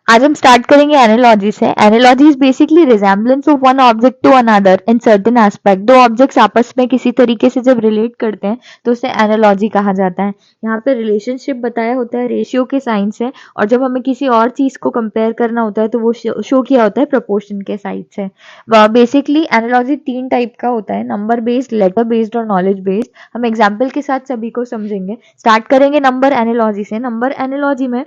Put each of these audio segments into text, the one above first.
आज हम स्टार्ट करेंगे एनालॉजी से। Analogy is basically resemblance of one object to another in certain aspect. दो ऑब्जेक्ट्स आपस में किसी तरीके से जब रिलेट करते हैं तो उसे एनालॉजी कहा जाता है। यहाँ पे रिलेशनशिप बताया होता है रेशियो के साइन से, और जब हमें किसी और चीज को कंपेयर करना होता है तो वो शो किया होता है प्रोपोर्शन के साइड से। बेसिकली एनालॉजी तीन टाइप का होता है, नंबर बेस्ड, लेटर बेस्ड और नॉलेज बेस्ड। हम एग्जाम्पल के साथ सभी को समझेंगे। स्टार्ट करेंगे नंबर एनालॉजी से। नंबर एनालॉजी में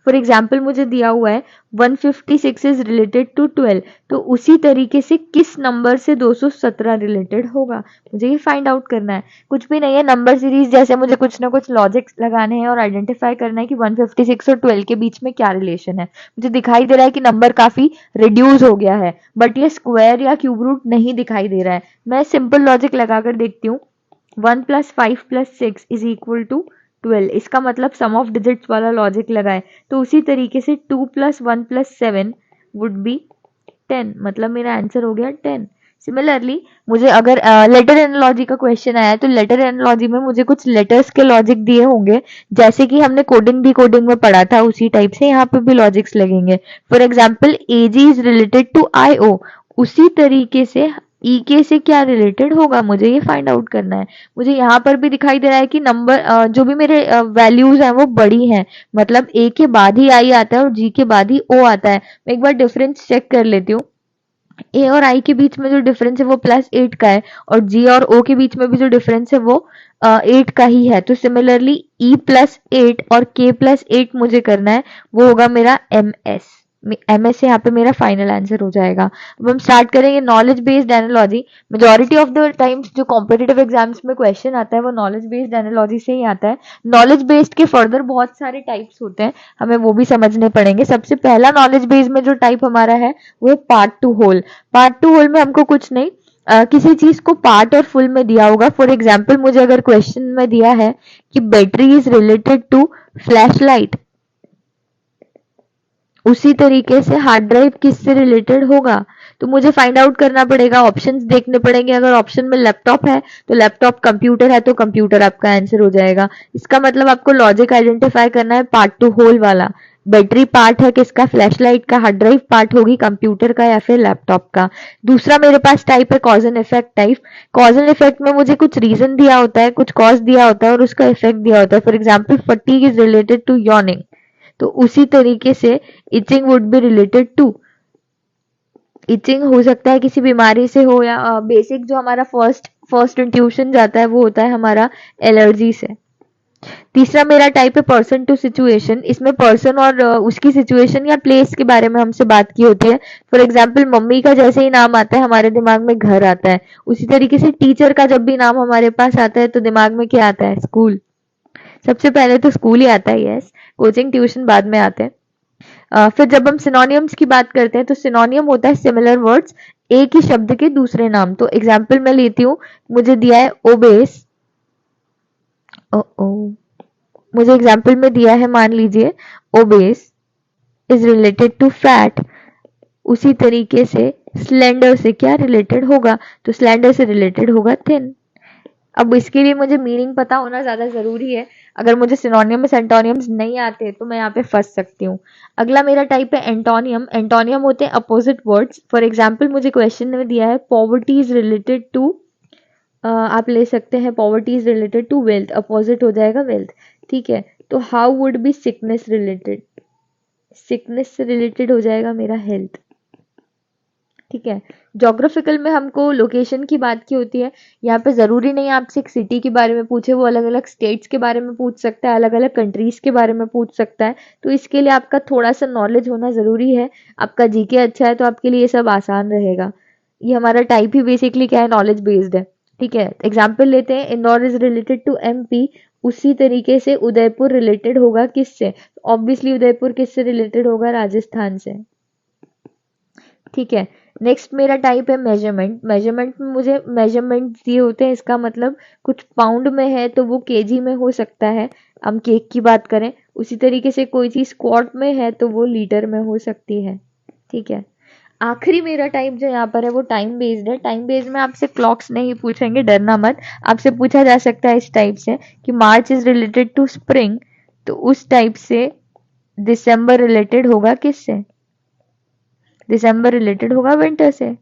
फॉर एग्जाम्पल मुझे दिया हुआ है 156 इज रिलेटेड टू 12, तो उसी तरीके से किस नंबर से 217 रिलेटेड होगा, मुझे ये फाइंड आउट करना है। कुछ भी नहीं है, नंबर सीरीज जैसे मुझे कुछ ना कुछ लॉजिक लगाने हैं और आइडेंटिफाई करना है कि 156 और 12 के बीच में क्या रिलेशन है। मुझे दिखाई दे रहा है कि नंबर काफी रिड्यूस हो गया है, बट ये स्क्वायर या क्यूब रूट नहीं दिखाई दे रहा है। मैं सिंपल लॉजिक लगाकर देखती हूँ। 1 + 5 + 6 इज इक्वल टू 12, इसका मतलब सम ऑफ डिजिट्स वाला लॉजिक लगाए। तो उसी तरीके से 2 + 1 + 7 वुड बी 10, मतलब मेरा आंसर हो गया 10। सिमिलरली मुझे अगर लेटर एनालॉजी का क्वेश्चन आया है तो लेटर एनालॉजी में मुझे कुछ लेटर्स के लॉजिक दिए होंगे, जैसे कि हमने कोडिंग डिकोडिंग में पढ़ा था उसी टाइप से यहाँ पे भी लॉजिक्स लगेंगे। For example AG is related to IO, उसी तरीके से EK से क्या रिलेटेड होगा, मुझे ये फाइंड आउट करना है। मुझे यहाँ पर भी दिखाई दे रहा है कि नंबर जो भी मेरे वैल्यूज हैं वो बड़ी हैं, मतलब A के बाद ही I आता है और G के बाद ही O आता है। मैं एक बार डिफरेंस चेक कर लेती हूँ। A और I के बीच में जो डिफरेंस है वो +8 का है, और G और O के बीच में भी जो डिफरेंस है वो 8 का ही है। तो सिमिलरली E+8 और K+8 मुझे करना है, वो होगा मेरा MS। MS यहाँ पे मेरा फाइनल आंसर हो जाएगा। अब हम स्टार्ट करेंगे knowledge based analogy. Majority of the times जो कॉम्पिटिटिव एग्जाम्स में क्वेश्चन आता है वो नॉलेज बेस्ड एनालॉजी से ही आता है। नॉलेज बेस्ड के फर्दर बहुत सारे टाइप्स होते हैं, हमें वो भी समझने पड़ेंगे। सबसे पहला नॉलेज बेस्ड में जो टाइप हमारा है वो है part to whole. Part to whole में हमको कुछ नहीं, किसी चीज को पार्ट और फुल में दिया होगा। फॉर एग्जाम्पल मुझे अगर क्वेश्चन में दिया है कि battery is related to flashlight, उसी तरीके से हार्ड ड्राइव किससे रिलेटेड होगा, तो मुझे फाइंड आउट करना पड़ेगा, ऑप्शंस देखने पड़ेंगे। अगर ऑप्शन में लैपटॉप है तो लैपटॉप, कंप्यूटर है तो कंप्यूटर आपका आंसर हो जाएगा। इसका मतलब आपको लॉजिक आइडेंटिफाई करना है पार्ट टू होल वाला। बैटरी पार्ट है किसका, फ्लैश लाइट का। हार्ड ड्राइव पार्ट होगी कंप्यूटर का या फिर लैपटॉप का। दूसरा मेरे पास टाइप है cause and effect type. Cause and effect में मुझे कुछ रीजन दिया होता है, कुछ कॉज दिया होता है और उसका इफेक्ट दिया होता है। For example fatigue is related to yawning, तो उसी तरीके से itching would be related to, itching हो सकता है किसी बीमारी से हो, या बेसिक जो हमारा फर्स्ट इंट्यूशन जाता है वो होता है हमारा एलर्जी से। तीसरा मेरा टाइप है पर्सन टू सिचुएशन। इसमें पर्सन और उसकी सिचुएशन या प्लेस के बारे में हमसे बात की होती है। फॉर एग्जाम्पल मम्मी का जैसे ही नाम आता है हमारे दिमाग में घर आता है, उसी तरीके से टीचर का जब भी नाम हमारे पास आता है तो दिमाग में क्या आता है, स्कूल। सबसे पहले तो स्कूल ही आता है, यस। कोचिंग ट्यूशन बाद में आते हैं। फिर जब हम सिनोनियम्स की बात करते हैं तो सिनोनियम होता है सिमिलर वर्ड्स, एक ही शब्द के दूसरे नाम। तो एग्जाम्पल मैं लेती हूँ, मुझे दिया है ओबेस, ओ ओ मुझे एग्जाम्पल में दिया है, मान लीजिए obese is related to fat, उसी तरीके से स्लेंडर से क्या रिलेटेड होगा, तो स्लेंडर से रिलेटेड होगा थिन। अब इसके लिए मुझे मीनिंग पता होना ज्यादा जरूरी है। अगर मुझे सिनोनियम एंटोनियम्स नहीं आते तो मैं यहाँ पे फंस सकती हूँ। अगला मेरा टाइप है एंटोनियम। एंटोनियम होते हैं अपोजिट वर्ड्स। फॉर एग्जाम्पल मुझे क्वेश्चन में दिया है पॉवर्टी इज रिलेटेड टू, आप ले सकते हैं poverty is related to wealth, opposite हो जाएगा वेल्थ। ठीक है, तो how would be sickness related, sickness से रिलेटेड हो जाएगा मेरा हेल्थ। ठीक है, ज्योग्राफिकल में हमको लोकेशन की बात की होती है। यहाँ पे जरूरी नहीं आपसे एक सिटी के बारे में पूछे, वो अलग अलग स्टेट्स के बारे में पूछ सकता है, अलग अलग कंट्रीज के बारे में पूछ सकता है। तो इसके लिए आपका थोड़ा सा नॉलेज होना जरूरी है। आपका जीके अच्छा है तो आपके लिए ये सब आसान रहेगा। ये हमारा टाइप ही बेसिकली क्या है, नॉलेज बेस्ड है। ठीक है, एग्जाम्पल लेते हैं, Indore is related to MP, उसी तरीके से उदयपुर रिलेटेड होगा किससे, ऑब्वियसली उदयपुर किससे रिलेटेड होगा, राजस्थान से। ठीक है, नेक्स्ट मेरा टाइप है मेजरमेंट। मेजरमेंट में मुझे मेजरमेंट दिए होते हैं, इसका मतलब कुछ पाउंड में है तो वो केजी में हो सकता है, हम केक की बात करें। उसी तरीके से कोई चीज क्वार्ट में है तो वो लीटर में हो सकती है। ठीक है, आखिरी मेरा टाइप जो यहाँ पर है वो टाइम बेस्ड है। टाइम बेस्ड में आपसे क्लॉक्स नहीं पूछेंगे, डरना मत। आपसे पूछा जा सकता है इस टाइप से कि मार्च इज रिलेटेड टू स्प्रिंग, तो उस टाइप से दिसंबर रिलेटेड होगा किससे? दिसंबर रिलेटेड होगा विंटर से।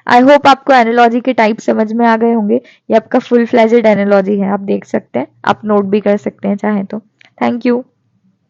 आई होप आपको एनालॉजी के टाइप समझ में आ गए होंगे। ये आपका फुल फ्लेजेड एनालॉजी है, आप देख सकते हैं, आप नोट भी कर सकते हैं चाहे तो। Thank you.